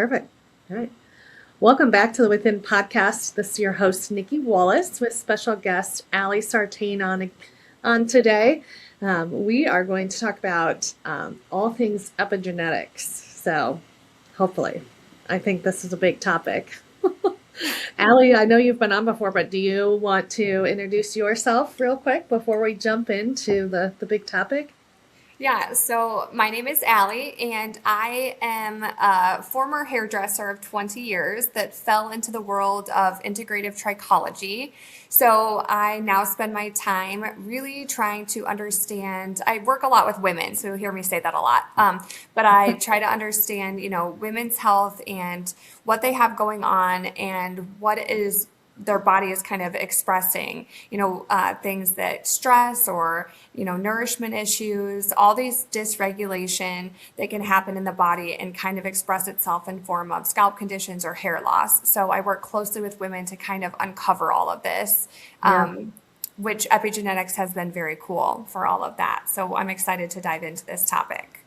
Perfect. All right. Welcome back to the Within Podcast. This is your host, Nicky Wallace, with special guest Ali Sartain on today. We are going to talk about all things epigenetics. So, hopefully, I think this is a big topic. Ali, I know you've been on before, but do you want to introduce yourself real quick before we jump into the big topic? Yeah, so my name is Ali, and I am a former hairdresser of 20 years that fell into the world of integrative trichology. So I now spend my time really trying to understand. I work a lot with women, so you'll hear me say that a lot. But I try to understand, women's health and what they have going on and what is their body is kind of expressing, things that stress or, nourishment issues, all these dysregulation that can happen in the body and kind of express itself in form of scalp conditions or hair loss. So I work closely with women to kind of uncover all of this, Yeah. which epigenetics has been very cool for all of that. So I'm excited to dive into this topic.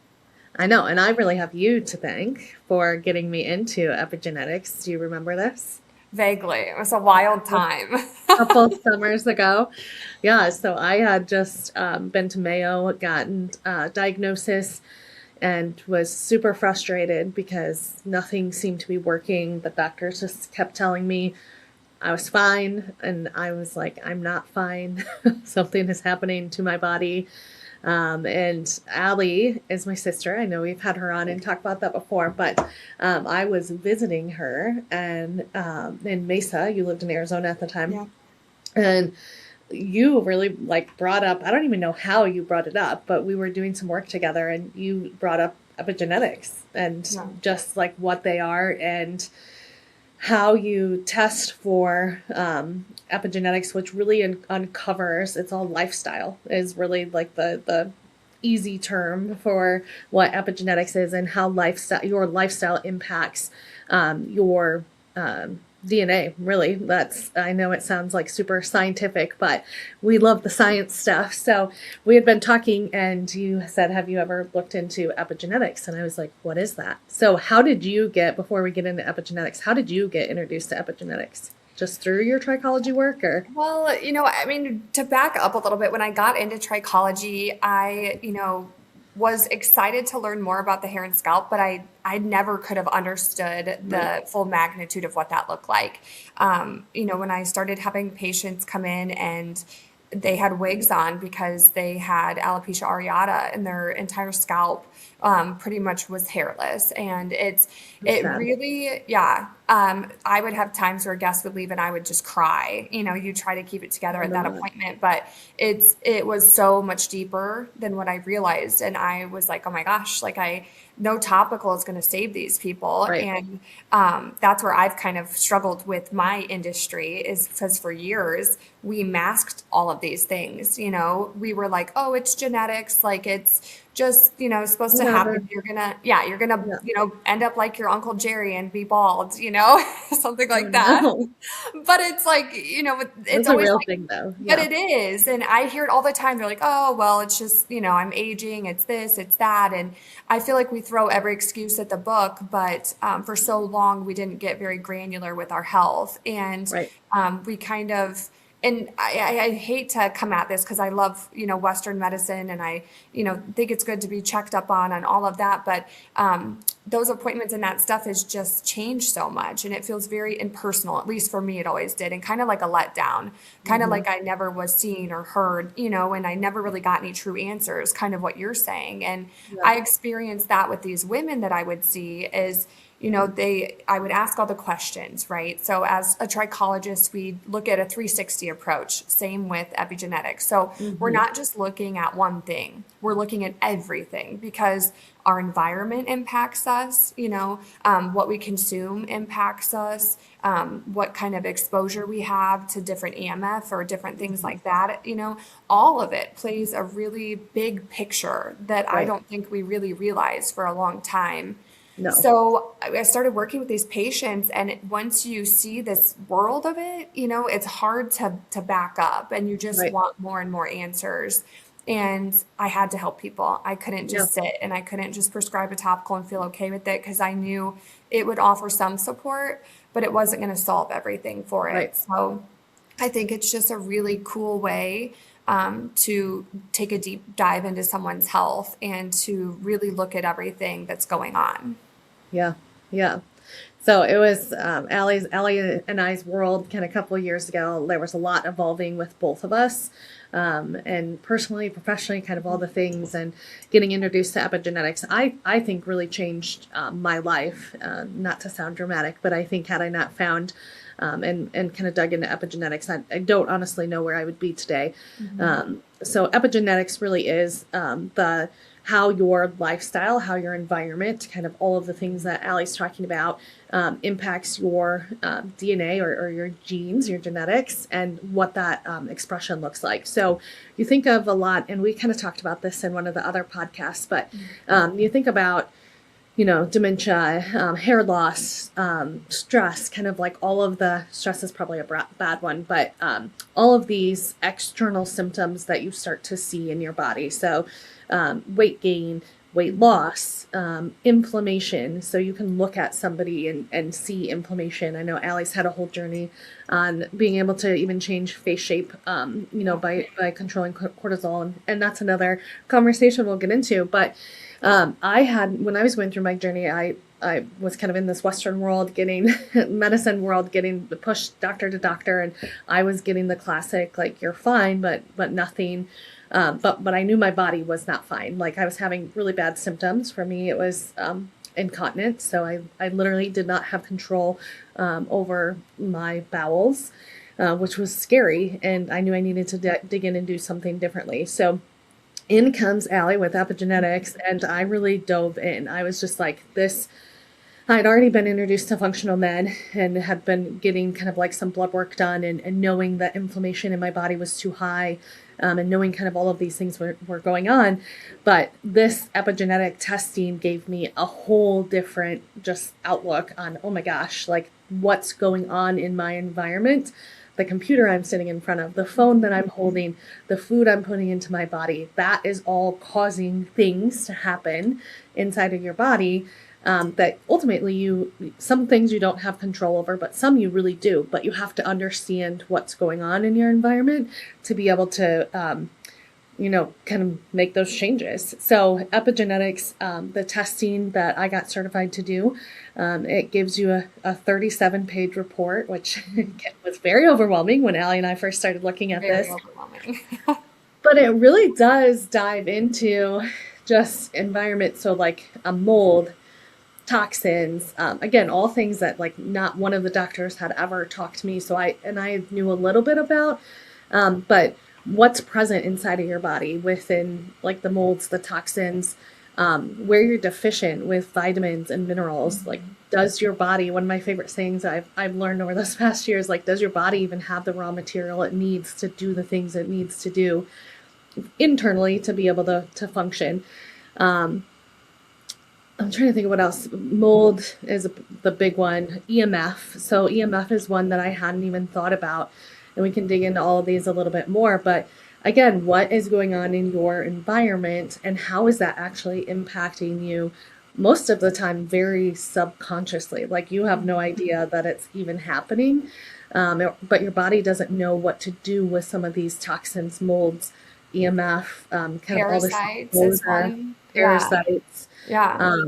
I know, and I really have you to thank for getting me into epigenetics. Do you remember this? Vaguely, it was a wild time. Couple summers ago. Yeah, so I had just been to Mayo, gotten a diagnosis, and was super frustrated because nothing seemed to be working. The doctors just kept telling me I was fine, and I was like, I'm not fine. Something is happening to my body. And Allie is my sister. I know we've had her on and talked about that before, but I was visiting her and in Mesa. You lived in Arizona at the time. Yeah. And you really like brought up, I don't even know how you brought it up, but we were doing some work together and you brought up epigenetics and Yeah. just like what they are and how you test for epigenetics, which really uncovers, it's all lifestyle, is really like the easy term for what epigenetics is and how your lifestyle impacts your DNA. Really, I know it sounds like super scientific, but we love the science stuff. So we had been talking, and you said, "Have you ever looked into epigenetics?" And I was like, "What is that?" So how did you get, before we get into epigenetics, how did you get introduced to epigenetics? Just through your trichology work, or? Well, I mean, to back up a little bit, when I got into trichology, I, was excited to learn more about the hair and scalp, but I never could have understood Right. the full magnitude of what that looked like. When I started having patients come in and they had wigs on because they had alopecia areata and their entire scalp pretty much was hairless. And That's it sad. really, yeah. I would have times where guests would leave and I would just cry. You try to keep it together Oh at my that God. appointment, but it was so much deeper than what I realized. And I was like, oh my gosh, like no topical is going to save these people. Right. And that's where I've kind of struggled with my industry, is because for years we masked all of these things. We were like, oh, it's genetics, like it's just, supposed to Whatever. happen. You're gonna, Yeah. end up like your Uncle Jerry and be bald, something Oh like that. no. But it's like, it's That's a always real like, thing though. but Yeah. it is. And I hear it all the time. They're like, oh, well, it's just, I'm aging. It's this, it's that. And I feel like we throw every excuse at the book, but for so long, we didn't get very granular with our health. And Right. we kind of, and I hate to come at this because I love, Western medicine, and I, think it's good to be checked up on and all of that. But those appointments and that stuff has just changed so much, and it feels very impersonal. At least for me, it always did, and kind of like a letdown, kind of Hmm. like I never was seen or heard, and I never really got any true answers, kind of what you're saying. And Yeah. I experienced that with these women that I would see is, I would ask all the questions, right? So as a trichologist, we look at a 360 approach, same with epigenetics. So we're Hmm. not just looking at one thing, we're looking at everything, because our environment impacts us, what we consume impacts us, what kind of exposure we have to different EMF or different things Hmm. like that, all of it plays a really big picture that I Right. don't think we really realized for a long time. No. So I started working with these patients, and once you see this world of it, it's hard to back up, and you just Right. want more and more answers. and I had to help people. I couldn't Yeah. just sit and I couldn't just prescribe a topical and feel okay with it because I knew it would offer some support, but it wasn't going to solve everything for Right. it. So I think it's just a really cool way to take a deep dive into someone's health and to really look at everything that's going on. Yeah. Yeah. So it was Ali and I's world kind of a couple of years ago. There was a lot evolving with both of us, and personally, professionally, kind of all the things, and getting introduced to epigenetics. I think really changed my life. Not to sound dramatic, but I think had I not found and kind of dug into epigenetics, I don't honestly know where I would be today. So epigenetics really is the how your lifestyle, how your environment, kind of all of the things that Ali's talking about, impacts your DNA or your genes, your genetics, and what that expression looks like. So you think of a lot, and we kind of talked about this in one of the other podcasts, but you think about, dementia, hair loss, stress, kind of like all of the stress is probably a bad one, but all of these external symptoms that you start to see in your body. So weight gain, weight loss, inflammation. So you can look at somebody and see inflammation. I know Ali's had a whole journey on being able to even change face shape, by controlling cortisol. And that's another conversation we'll get into. But when I was going through my journey, I was kind of in this Western world, getting medicine world, getting pushed doctor to doctor. And I was getting the classic, like, you're fine, but nothing. But I knew my body was not fine. Like, I was having really bad symptoms. For me, it was incontinence. So I literally did not have control over my bowels, which was scary. And I knew I needed to dig in and do something differently. So in comes Ali with epigenetics, and I really dove in. I was just like, this. I'd already been introduced to functional med and had been getting kind of like some blood work done and knowing that inflammation in my body was too high, and knowing kind of all of these things were going on. But this epigenetic testing gave me a whole different just outlook on, oh my gosh, like, what's going on in my environment, the computer I'm sitting in front of, the phone that I'm holding, the food I'm putting into my body. That is all causing things to happen inside of your body. That ultimately some things you don't have control over, but some you really do. But you have to understand what's going on in your environment to be able to, kind of make those changes. So epigenetics, the testing that I got certified to do, it gives you a 37-page report, which was very overwhelming when Ali and I first started looking at Very this. overwhelming. But it really does dive into just environment. So like a mold, toxins, again, all things that like not one of the doctors had ever talked to me. So I knew a little bit about, but what's present inside of your body within like the molds, the toxins, where you're deficient with vitamins and minerals. Like, does your body, one of my favorite sayings I've learned over this past year is like, does your body even have the raw material it needs to do the things it needs to do internally to be able to function? I'm trying to think of what else. Mold is the big one. EMF. So EMF is one that I hadn't even thought about. And we can dig into all of these a little bit more. But again, what is going on in your environment and how is that actually impacting you? Most of the time, very subconsciously. Like, you have no idea that it's even happening. But your body doesn't know what to do with some of these toxins, molds, EMF, kind Parasites of all is one. parasites. Yeah.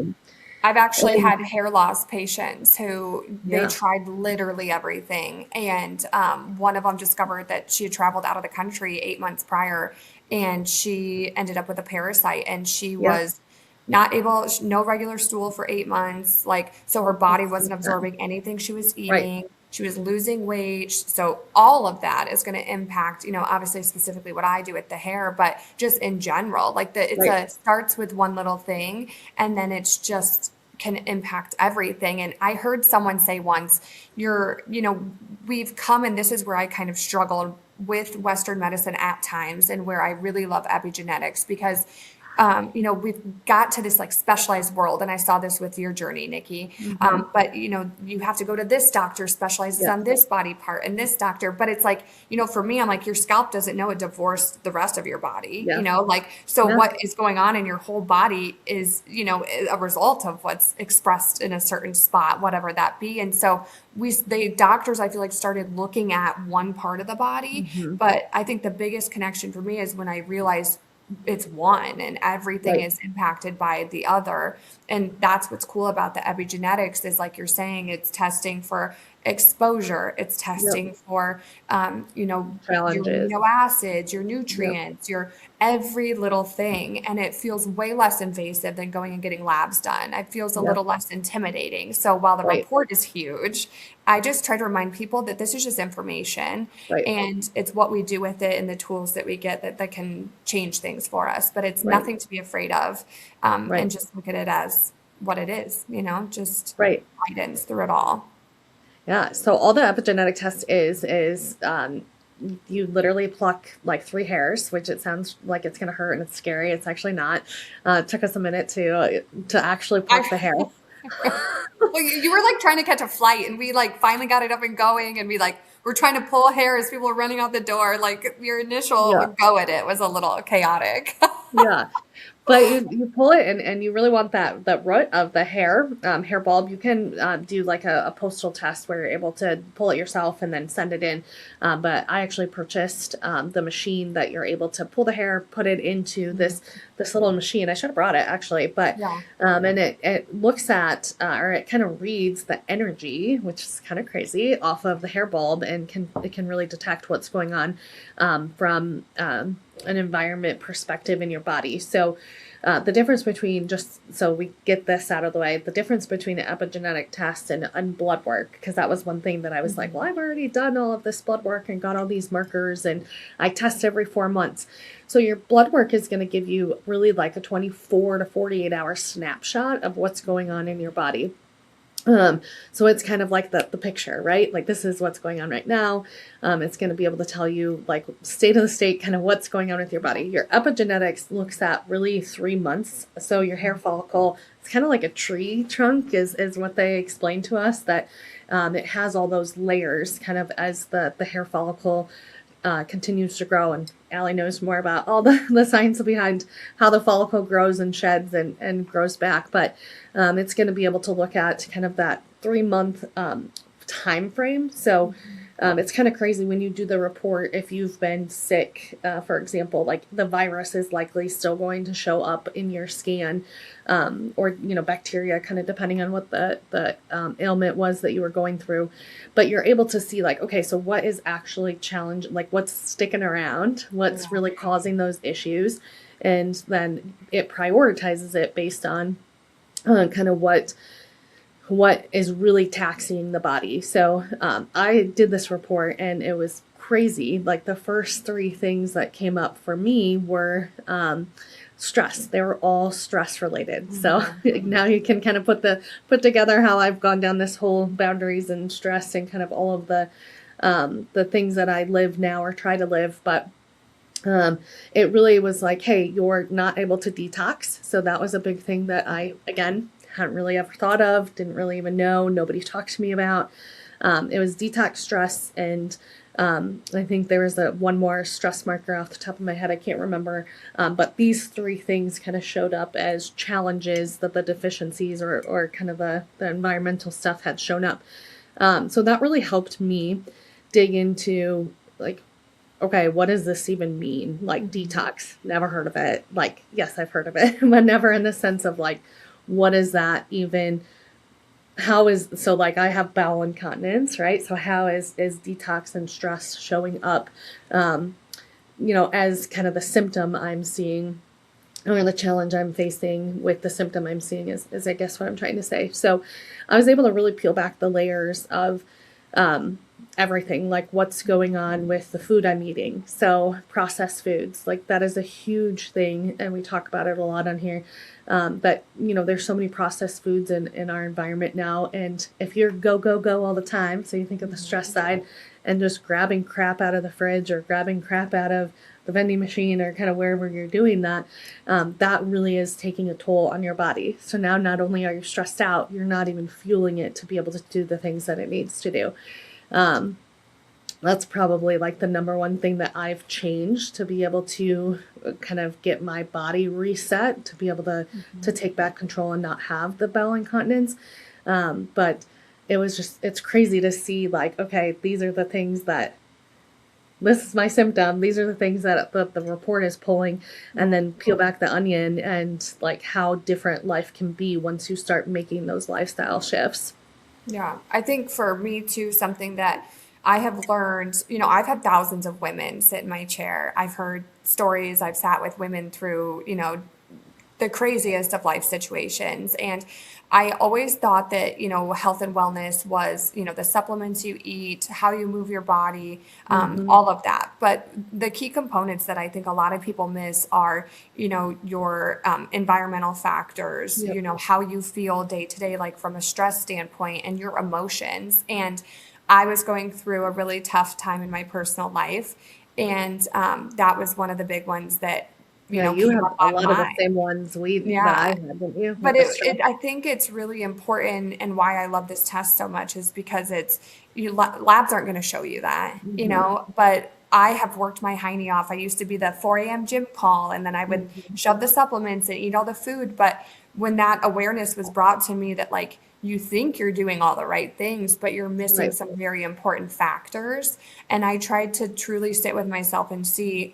I've actually had hair loss patients who they Yeah. tried literally everything. And one of them discovered that she had traveled out of the country 8 months prior and she ended up with a parasite and she Yeah. was not able, no regular stool for 8 months. Like, so her body wasn't absorbing anything she was Right. eating. She was losing weight. So all of that is going to impact, obviously specifically what I do with the hair, but just in general, like Right. starts with one little thing and then it's just can impact everything. And I heard someone say once, we've come, and this is where I kind of struggled with Western medicine at times and where I really love epigenetics because we've got to this like specialized world. And I saw this with your journey, Nikki. But you have to go to this doctor specializes Yeah. on this body part and this doctor. But it's like, for me, I'm like, your scalp doesn't know it divorced the rest of your body, Yeah. So Yeah. what is going on in your whole body is, a result of what's expressed in a certain spot, whatever that be. And so the doctors, I feel like, started looking at one part of the body. But I think the biggest connection for me is when I realized it's one and everything Right. is impacted by the other. And that's what's cool about the epigenetics is, like you're saying, it's testing for exposure. It's Yep. testing for, your Challenges. amino acids, your Yep. nutrients, your every little thing. And it feels way less invasive than going and getting labs done. It feels a Yep. little less intimidating. So while the Right. report is huge, I just try to remind people that this is just information Right. and it's what we do with it and the tools that we get that can change things for us. But it's Right. nothing to be afraid of. Right. And just look at it as what it is, just Right. guidance through it all. Yeah. So all the epigenetic test is you literally pluck like 3 hairs, which it sounds like it's going to hurt and it's scary. It's actually not. It took us a minute to actually pluck the hair. Well, you were like trying to catch a flight and we like finally got it up and going and we like were trying to pull hair as people were running out the door. Like your initial Yeah. go at it was a little chaotic. Yeah. But you pull it and you really want that root of the hair bulb. You can do like a postal test where you're able to pull it yourself and then send it in. But I actually purchased the machine that you're able to pull the hair, put it into this little machine. I should have brought it actually, but Yeah. and it looks at or it kind of reads the energy, which is kind of crazy, off of the hair bulb and it can really detect what's going on from an environment perspective in your body. So the difference between so we get this out of the way, the difference between an epigenetic test and blood work, because that was one thing that I was like, well, I've already done all of this blood work and got all these markers and I test every 4 months. So your blood work is going to give you really like a 24 to 48 hour snapshot of what's going on in your body. So it's kind of like the picture, right? Like this is what's going on right now. It's going to be able to tell you like state of the state, kind of what's going on with your body. Your epigenetics looks at really 3 months. So your hair follicle, it's kind of like a tree trunk is what they explain to us, that it has all those layers kind of as the hair follicle continues to grow. And Ali knows more about all the science behind how the follicle grows and sheds and grows back. But it's going to be able to look at kind of that 3-month time frame. So it's kind of crazy when you do the report. If you've been sick, for example, like the virus is likely still going to show up in your scan, or bacteria, kind of depending on what the ailment was that you were going through. But you're able to see like, okay, so what is actually challenging, like what's sticking around, what's really causing those issues, and then it prioritizes it based on kind of what is really taxing the body. So I did this report and it was crazy. Like the first 3 things that came up for me were stress. They were all stress related. So now you can kind of put together how I've gone down this whole boundaries and stress and kind of all of the things that I live now or try to live. But it really was like, hey, you're not able to detox. So that was a big thing that I, again, hadn't really ever thought of, didn't really even know, nobody talked to me about. It was detox, stress, and I think there was one more stress marker off the top of my head. I can't remember. But these 3 things kind of showed up as challenges that the deficiencies or kind of the environmental stuff had shown up. So that really helped me dig into like, okay, what does this even mean? Like detox, never heard of it. Like, yes, I've heard of it, but never in the sense of like, what is that even? So like I have bowel incontinence, right? So how is detox and stress showing up, as kind of the symptom I'm seeing, or the challenge I'm facing with the symptom I'm seeing is I guess what I'm trying to say. So I was able to really peel back the layers of everything, like what's going on with the food I'm eating. So processed foods, like that is a huge thing. And we talk about it a lot on here. But there's so many processed foods in our environment now. And if you're go all the time, so you think of the stress side, and just grabbing crap out of the fridge or grabbing crap out of the vending machine or kind of wherever you're doing that, that really is taking a toll on your body. So now not only are you stressed out, you're not even fueling it to be able to do the things that it needs to do. That's probably like the number one thing that I've changed to be able to kind of get my body reset, to be able to take back control and not have the bowel incontinence. But it's crazy to see like, okay, these are the things that, this is my symptom. These are the things that the report is pulling, and then peel back the onion and like how different life can be once you start making those lifestyle shifts. Yeah, I think for me too, something that I have learned, I've had thousands of women sit in my chair. I've heard stories, I've sat with women through, the craziest of life situations. And I always thought that, health and wellness was, the supplements you eat, how you move your body, all of that. But the key components that I think a lot of people miss are, your environmental factors, Yep. how you feel day to day, like from a stress standpoint, and your emotions. And I was going through a really tough time in my personal life. And that was one of the big ones that, Yeah, you came have up a on lot of the mine. same ones that I Yeah. had, didn't you? But With the stress. I think it's really important, and why I love this test so much is because labs aren't going to show you that, Hmm. but I have worked my hiney off. I used to be the 4 a.m. gym call, and then I would Hmm. shove the supplements and eat all the food. But when that awareness was brought to me that like, you think you're doing all the right things, but you're missing Right. some very important factors. And I tried to truly sit with myself and see,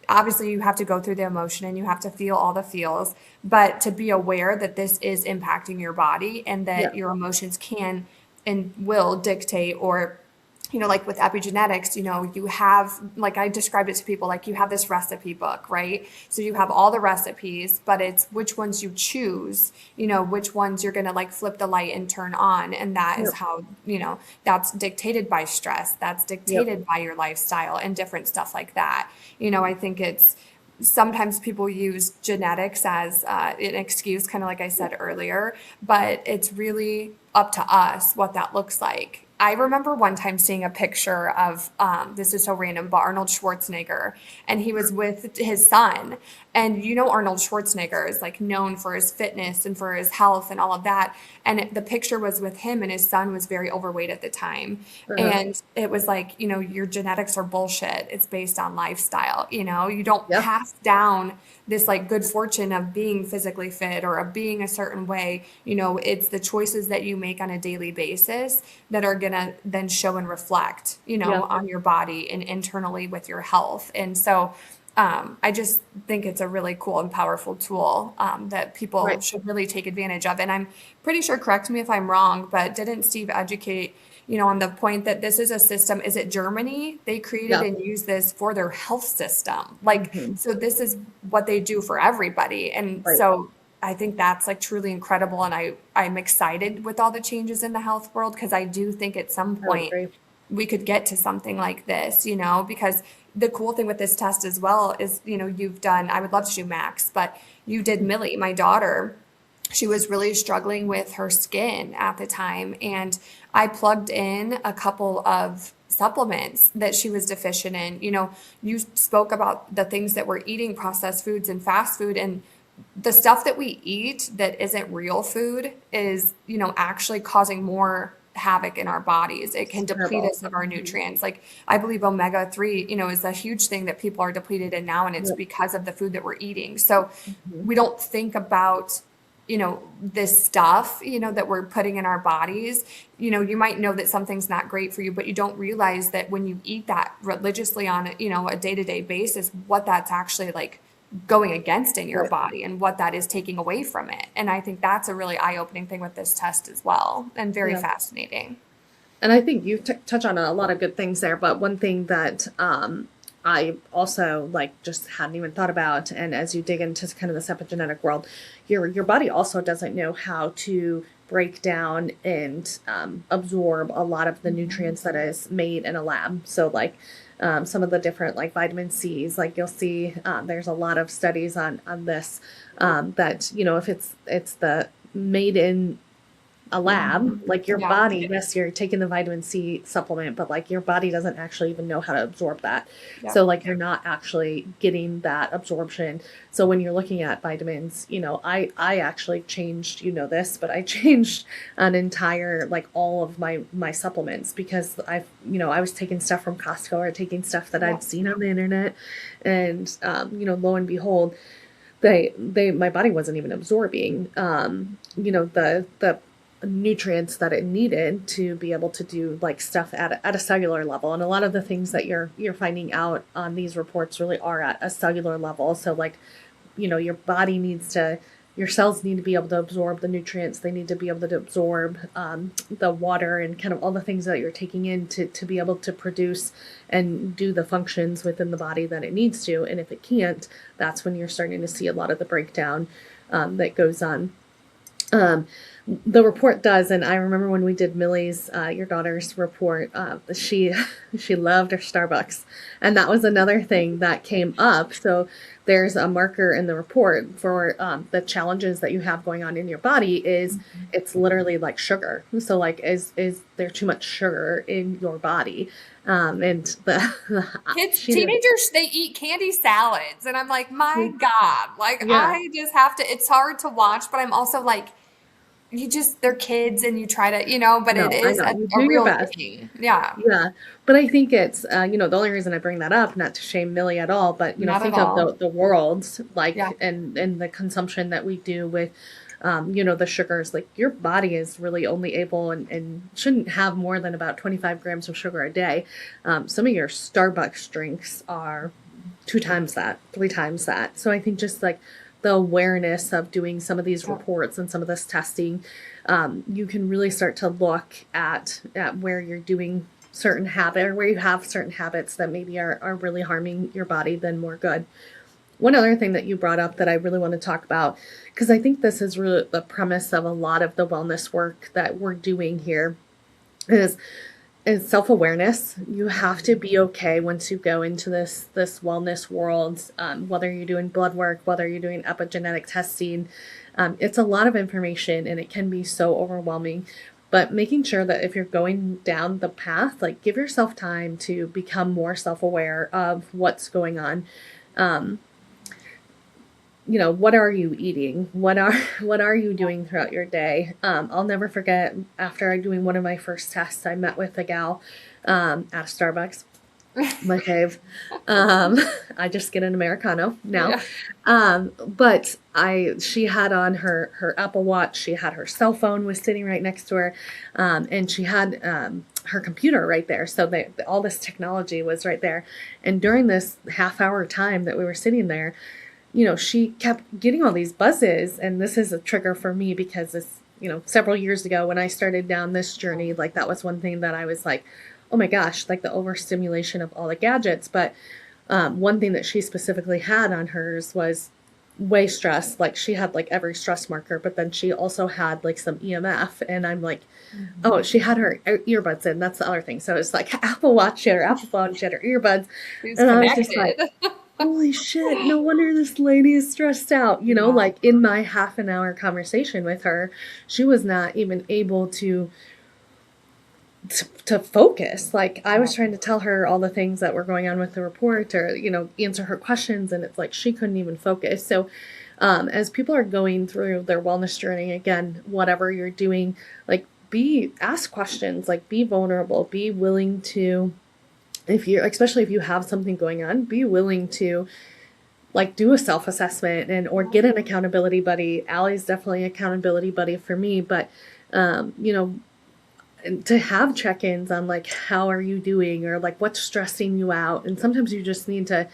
obviously you have to go through the emotion and you have to feel all the feels, but to be aware that this is impacting your body and that Yeah. your emotions can and will dictate, or like with epigenetics, you have, like I described it to people, like you have this recipe book, right? So you have all the recipes, but it's which ones you choose, which ones you're going to like flip the light and turn on. And that is Yep. how, that's dictated by stress, that's Yep. dictated by your lifestyle and different stuff like that. I think it's, sometimes people use genetics as an excuse, kind of like I said earlier, but it's really up to us what that looks like. I remember one time seeing a picture of, this is so random, but Arnold Schwarzenegger, and he was with his son. And Arnold Schwarzenegger is like known for his fitness and for his health and all of that. And the picture was with him, and his son was very overweight at the time. Uh-huh. And it was like, your genetics are bullshit. It's based on lifestyle. You don't Yep. pass down this like good fortune of being physically fit or of being a certain way. It's the choices that you make on a daily basis that are going to then show and reflect, Yep. on your body and internally with your health. And so, I just think it's a really cool and powerful tool that people Right. should really take advantage of. And I'm pretty sure, correct me if I'm wrong, but didn't Steve educate, on the point that this is a system? Is it Germany? They created Yeah. and used this for their health system. Like, Hmm. so this is what they do for everybody. And Right. so I think that's like truly incredible. And I'm excited with all the changes in the health world, because I do think at some I would point agree. we could get to something like this, because the cool thing with this test as well is, you've done, I would love to do Max, but you did Millie, my daughter. She was really struggling with her skin at the time. And I plugged in a couple of supplements that she was deficient in. You spoke about the things that we're eating, processed foods and fast food, and the stuff that we eat that isn't real food is, actually causing more havoc in our bodies. It It's can deplete terrible. us of our Hmm. nutrients. Like I believe omega-3, is a huge thing that people are depleted in now, and it's Yep. because of the food that we're eating. So Hmm. we don't think about, this stuff, that we're putting in our bodies. You might know that something's not great for you, but you don't realize that when you eat that religiously on, a day-to-day basis, what that's actually like going against in your Right. body and what that is taking away from it. And I think that's a really eye-opening thing with this test as well, and very Yeah. fascinating. And I think you touch on a lot of good things there, but one thing that I also like just hadn't even thought about, and as you dig into kind of this epigenetic world, your body also doesn't know how to break down and absorb a lot of the nutrients that is made in a lab. So like some of the different like vitamin C's, like you'll see there's a lot of studies on this that if it's the made in a lab. Like your Yeah. body, yes, you're taking the vitamin C supplement, but like your body doesn't actually even know how to absorb that. Yep. So like you're not actually getting that absorption. So when you're looking at vitamins, I actually changed, this, but I changed an entire, like all of my supplements because I was taking stuff from Costco or taking stuff that I'd Yep. seen on the internet. And, lo and behold, my body wasn't even absorbing, the nutrients that it needed to be able to do like stuff at a cellular level. And a lot of the things that you're finding out on these reports really are at a cellular level. So like, your body your cells need to be able to absorb the nutrients. They need to be able to absorb the water and kind of all the things that you're taking in to be able to produce and do the functions within the body that it needs to. And if it can't, that's when you're starting to see a lot of the breakdown that goes on. The report does, and I remember when we did Millie's, your daughter's report, she she loved her Starbucks, and that was another thing that came up. So there's a marker in the report for the challenges that you have going on in your body. Is it's literally like sugar. So like, is there too much sugar in your body? And Kids, she did. teenagers, they eat candy salads. And I'm like, my God, like, Yeah. I just have to, it's hard to watch, but I'm also like, they're kids and you try to, but it No, I is know. You a do your real best. thing. Yeah, Yeah, but I think it's the only reason I bring that up, not to shame Millie at all, but not at think of all. the world's Yeah. like and the consumption that we do with the sugars. Like your body is really only able and shouldn't have more than about 25 grams of sugar a day. Some of your Starbucks drinks are 2 times that, 3 times that. So I think just like the awareness of doing some of these Yeah. reports and some of this testing, you can really start to look at where you're doing certain habit or where you have certain habits that maybe are really harming your body than more good. One other thing that you brought up that I really want to talk about, because I think this is really the premise of a lot of the wellness work that we're doing here, is self-awareness. You have to be okay once you go into this wellness world, whether you're doing blood work, whether you're doing epigenetic testing. It's a lot of information and it can be so overwhelming. But making sure that if you're going down the path, like give yourself time to become more self-aware of what's going on. Um, what are you eating? What are you doing throughout your day? I'll never forget after I doing one of my first tests, I met with a gal at a Starbucks, my fave. Um, I just get an Americano now. Yeah. But she had on her Apple Watch. She had her cell phone was sitting right next to her, and she had her computer right there. So all this technology was right there. And during this half-hour time that we were sitting there, she kept getting all these buzzes, and this is a trigger for me because this, several years ago when I started down this journey, like that was one thing that I was like, oh my gosh, like the overstimulation of all the gadgets. But one thing that she specifically had on hers was way stress. Like she had like every stress marker, but then she also had like some EMF, and I'm like, oh, she had her earbuds in. That's the other thing. So it's like Apple Watch, she had her Apple phone, she had her earbuds, Who's and I was just like, connected? holy shit, no wonder this lady is stressed out. Yeah. Like in my half an hour conversation with her, she was not even able to focus. Like I was trying to tell her all the things that were going on with the report or, answer her questions, and it's like she couldn't even focus. So as people are going through their wellness journey, again, whatever you're doing, like ask questions, like be vulnerable, be willing to, especially if you have something going on, be willing to like do a self-assessment or get an accountability buddy. Ali's definitely an accountability buddy for me, but to have check-ins on like how are you doing or like what's stressing you out, and sometimes you just need to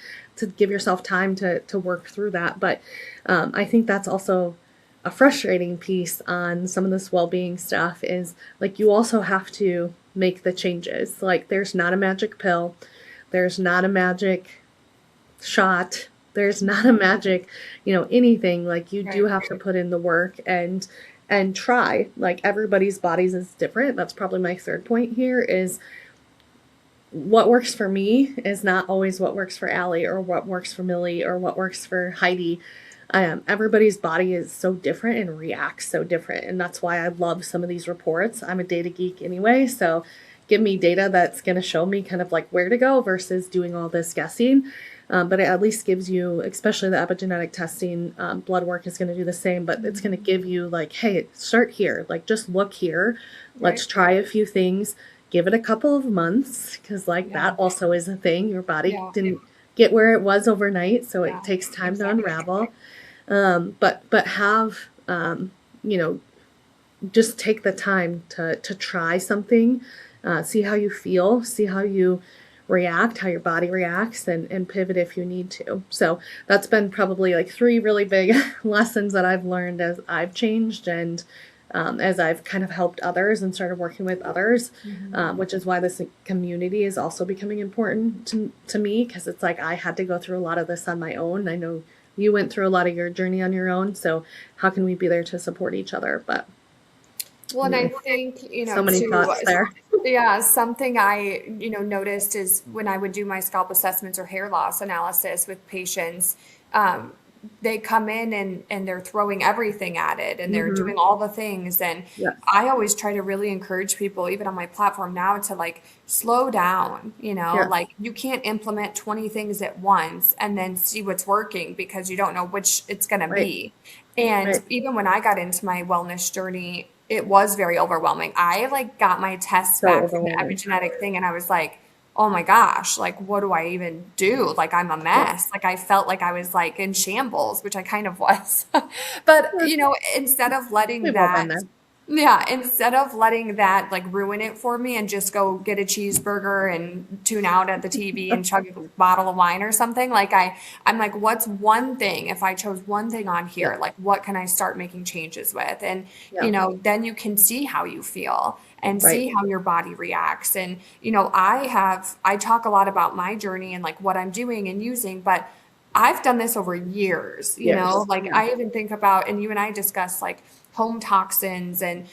give yourself time to work through that. But I think that's also a frustrating piece on some of this well-being stuff is like you also have to make the changes. Like there's not a magic pill, there's not a magic shot, there's not a magic anything. Like you do have to put in the work and try. Like everybody's bodies is different. That's probably my third point here is what works for me is not always what works for Ali or what works for Millie or what works for Heidi. everybody's body is so different and reacts so different. And that's why I love some of these reports. I'm a data geek anyway. So give me data that's going to show me kind of like where to go versus doing all this guessing. But it at least gives you, especially the epigenetic testing, blood work is going to do the same, but it's going to give you like, hey, start here. Like, just look here. Let's try a few things. Give it a couple of months, because like that also is a thing. Your body didn't get where it was overnight, so it takes time to unravel. But have, you know, just take the time to try something, see how you feel, see how you react, how your body reacts, and pivot if you need to. So that's been probably like 3 really big lessons that I've learned as I've changed, and as I've kind of helped others and started working with others, which is why this community is also becoming important to me, because it's like I had to go through a lot of this on my own. I know you went through a lot of your journey on your own, so how can we be there to support each other? But well, and I think, so many thoughts there. Yeah, something I, noticed is when I would do my scalp assessments or hair loss analysis with patients, they come in and they're throwing everything at it, and they're doing all the things. And I always try to really encourage people, even on my platform now, to like slow down, like you can't implement 20 things at once and then see what's working, because you don't know which it's going to be. And even when I got into my wellness journey, it was very overwhelming. I like got my tests back from the epigenetic thing, and I was like, oh my gosh, like, what do I even do? Like, I'm a mess. Like, I felt like I was like in shambles, which I kind of was. But, instead of letting that like ruin it for me and just go get a cheeseburger and tune out at the TV and chug a bottle of wine or something, like I'm like, what's one thing, if I chose one thing on here, like what can I start making changes with? And, then you can see how you feel and see how your body reacts. And, I talk a lot about my journey and like what I'm doing and using, but I've done this over years, I even think about, and you and I discussed like home toxins and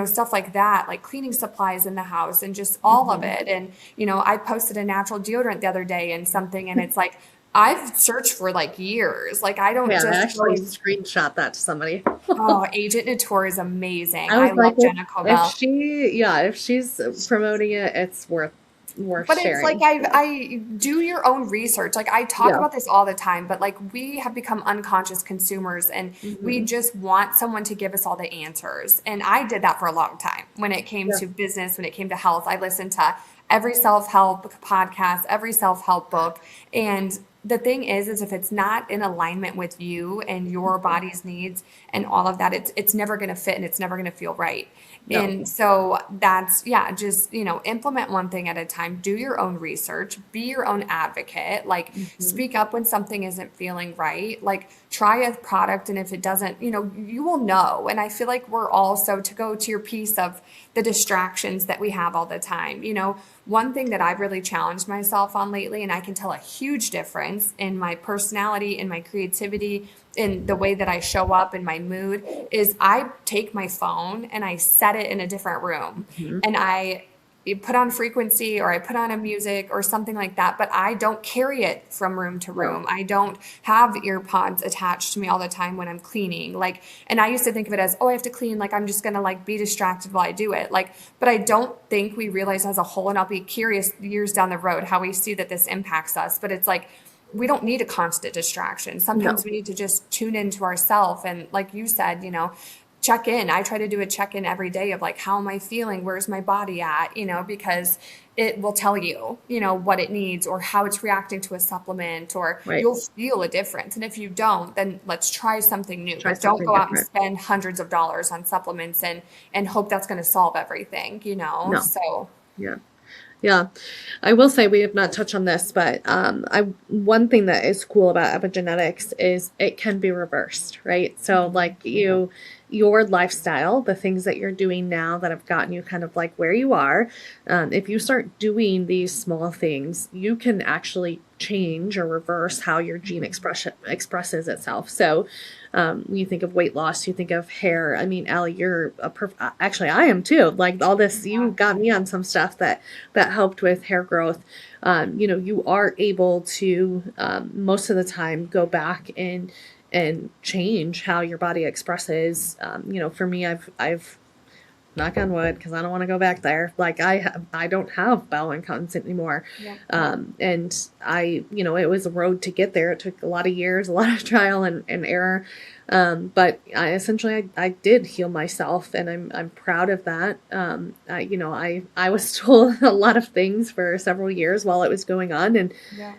stuff like that, like cleaning supplies in the house and just all of it. And, I posted a natural deodorant the other day and something, and it's like, I've searched for like years. Like I don't I actually screenshot that to somebody. Oh, Agent Nature is amazing. I love Jenna Cobell. If she's promoting it, it's worth but sharing. It's like I do your own research. Like I talk about this all the time, but like we have become unconscious consumers, and we just want someone to give us all the answers. And I did that for a long time. When it came to business, when it came to health, I listened to every self-help podcast, every self-help book. And the thing is if it's not in alignment with you and your body's needs and all of that, it's never going to fit and it's never going to feel right. No. And so that's, just, implement one thing at a time, do your own research, be your own advocate, like speak up when something isn't feeling right, like try a product. And if it doesn't, you will know. And I feel like we're also, to go to your piece of the distractions that we have all the time, one thing that I've really challenged myself on lately, and I can tell a huge difference in my personality, in my creativity, in the way that I show up, in my mood, is I take my phone and I set it in a different room, and I put on frequency or I put on a music or something like that, but I don't carry it from room to room. I don't have ear pods attached to me all the time when I'm cleaning. Like, and I used to think of it as, I have to clean. Like, I'm just going to like be distracted while I do it. Like, but I don't think we realize as a whole, and I'll be curious years down the road how we see that this impacts us. But it's like, we don't need a constant distraction. Sometimes we need to just tune into ourselves. And like you said, check in. I try to do a check-in every day of like, how am I feeling? Where's my body at? Because it will tell you, what it needs or how it's reacting to a supplement, or you'll feel a difference. And if you don't, then let's try something new. Don't go out and spend hundreds of dollars on supplements and hope that's going to solve everything, No. So Yeah. I will say, we have not touched on this, but one thing that is cool about epigenetics is it can be reversed, right? So like your lifestyle, the things that you're doing now that have gotten you kind of like where you are, if you start doing these small things, you can actually change or reverse how your gene expresses itself. So when you think of weight loss, you think of hair. I mean, Ali, you're actually, I am too. Like all this, you got me on some stuff that helped with hair growth. You are able to most of the time go back and and change how your body expresses. For me, I've knock on wood, because I don't want to go back there. Like I don't have bowel incontinence anymore. Yeah. And it was a road to get there. It took a lot of years, a lot of trial and error. But I did heal myself, and I'm proud of that. I was told a lot of things for several years while it was going on, Yeah.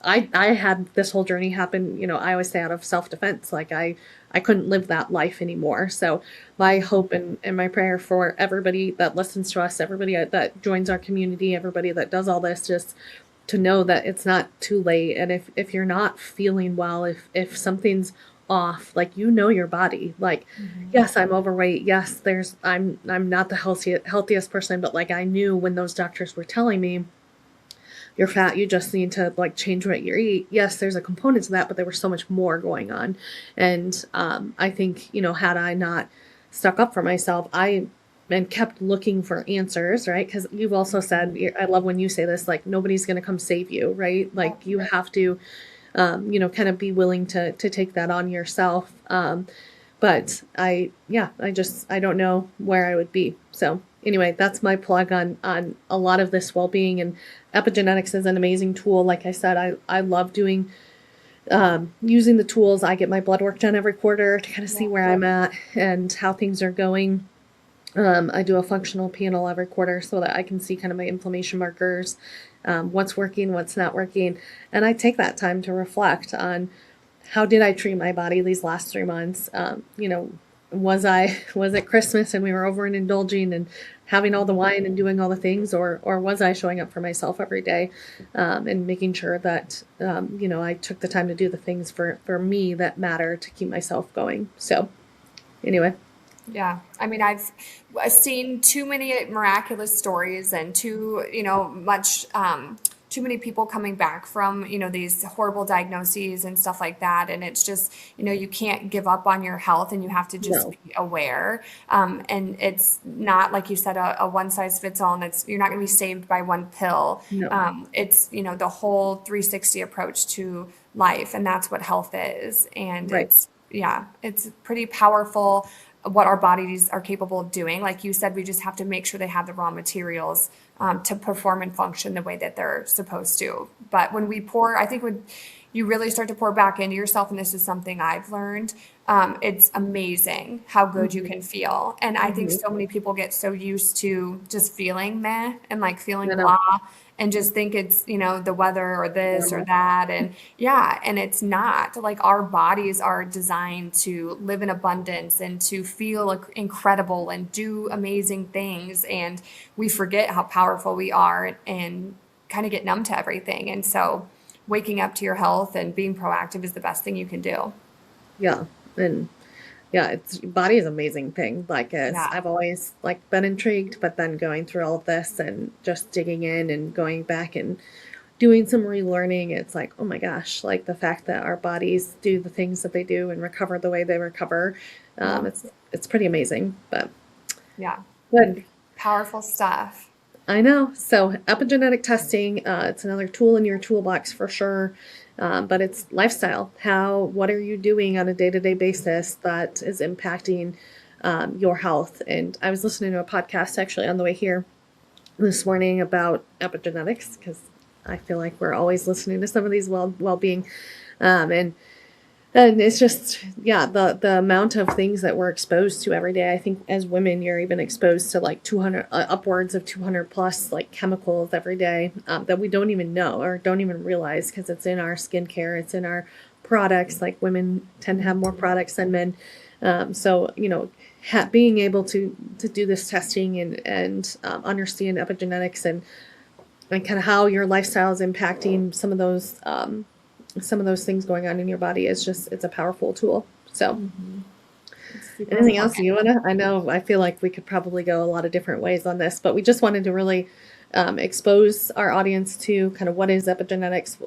I had this whole journey happen, I always say out of self-defense. Like I couldn't live that life anymore. So my hope and my prayer for everybody that listens to us, everybody that joins our community, everybody that does all this, just to know that it's not too late. And if you're not feeling well, if something's off, like, your body, like, yes, I'm overweight. Yes, I'm not the healthiest person, but like, I knew when those doctors were telling me, you're fat, you just need to like change what you eat. Yes, there's a component to that, but there was so much more going on. And I think, had I not stuck up for myself, and kept looking for answers, right? Because you've also said, I love when you say this, like, nobody's going to come save you, right? Like, you have to, kind of be willing to take that on yourself. But I don't know where I would be. So anyway, that's my plug on a lot of this well-being. And epigenetics is an amazing tool. Like I said, I love doing, using the tools. I get my blood work done every quarter to kind of see where I'm at and how things are going. I do a functional panel every quarter so that I can see kind of my inflammation markers, what's working, what's not working. And I take that time to reflect on, how did I treat my body these last 3 months? Was it Christmas and we were over and indulging and having all the wine and doing all the things, or was I showing up for myself every day, and making sure that, I took the time to do the things for me that matter to keep myself going. So anyway. Yeah. I mean, I've seen too many miraculous stories and too many people coming back from, these horrible diagnoses and stuff like that. And it's just, you can't give up on your health, and you have to just be aware. And it's not, like you said, a one size fits all, and you're not going to be saved by one pill. No. It's, the whole 360 approach to life. And that's what health is. And Right. it's pretty powerful what our bodies are capable of doing. Like you said, we just have to make sure they have the raw materials to perform and function the way that they're supposed to. But when we pour, I think when you really start to pour back into yourself, and this is something I've learned, it's amazing how good you can feel. And I think so many people get so used to just feeling meh and like feeling blah, and just think it's, the weather or this or that. And and it's not. Like, our bodies are designed to live in abundance and to feel incredible and do amazing things. And we forget how powerful we are and kind of get numb to everything. And so waking up to your health and being proactive is the best thing you can do. Yeah. And body is an amazing thing. Like, I've always like been intrigued, but then going through all of this and just digging in and going back and doing some relearning, it's like, oh my gosh, like the fact that our bodies do the things that they do and recover the way they recover. It's pretty amazing, but good. Powerful stuff. I know. So epigenetic testing, it's another tool in your toolbox for sure. But it's lifestyle. What are you doing on a day-to-day basis that is impacting your health? And I was listening to a podcast actually on the way here this morning about epigenetics, because I feel like we're always listening to some of these well-being, and it's just, the amount of things that we're exposed to every day. I think as women, you're even exposed to like 200, upwards of 200 plus like chemicals every day that we don't even know or don't even realize, because it's in our skincare, it's in our products. Like, women tend to have more products than men. So, being able to do this testing and understand epigenetics and kind of how your lifestyle is impacting some of those things going on in your body it's a powerful tool. So anything else you want to, I feel like we could probably go a lot of different ways on this, but we just wanted to really expose our audience to kind of what is epigenetics,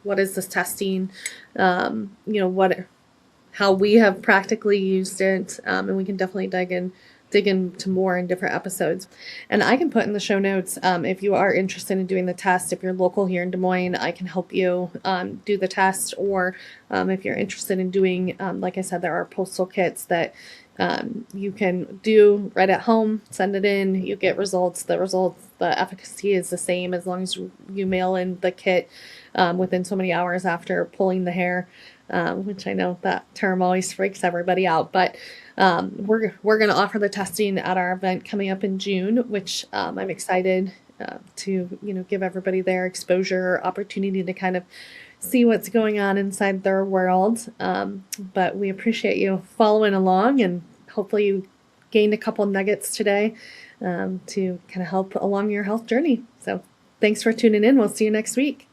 what is this testing, how we have practically used it, and we can definitely dive dig into more in different episodes. And I can put in the show notes, if you are interested in doing the test, if you're local here in Des Moines, I can help you do the test. Or if you're interested in doing, like I said, there are postal kits that you can do right at home, send it in, you get results. The efficacy is the same as long as you mail in the kit within so many hours after pulling the hair, which I know that term always freaks everybody out. But we're going to offer the testing at our event coming up in June, which I'm excited to give everybody their exposure, opportunity to kind of see what's going on inside their world. But we appreciate you following along, and hopefully you gained a couple nuggets today to kind of help along your health journey. So thanks for tuning in. We'll see you next week.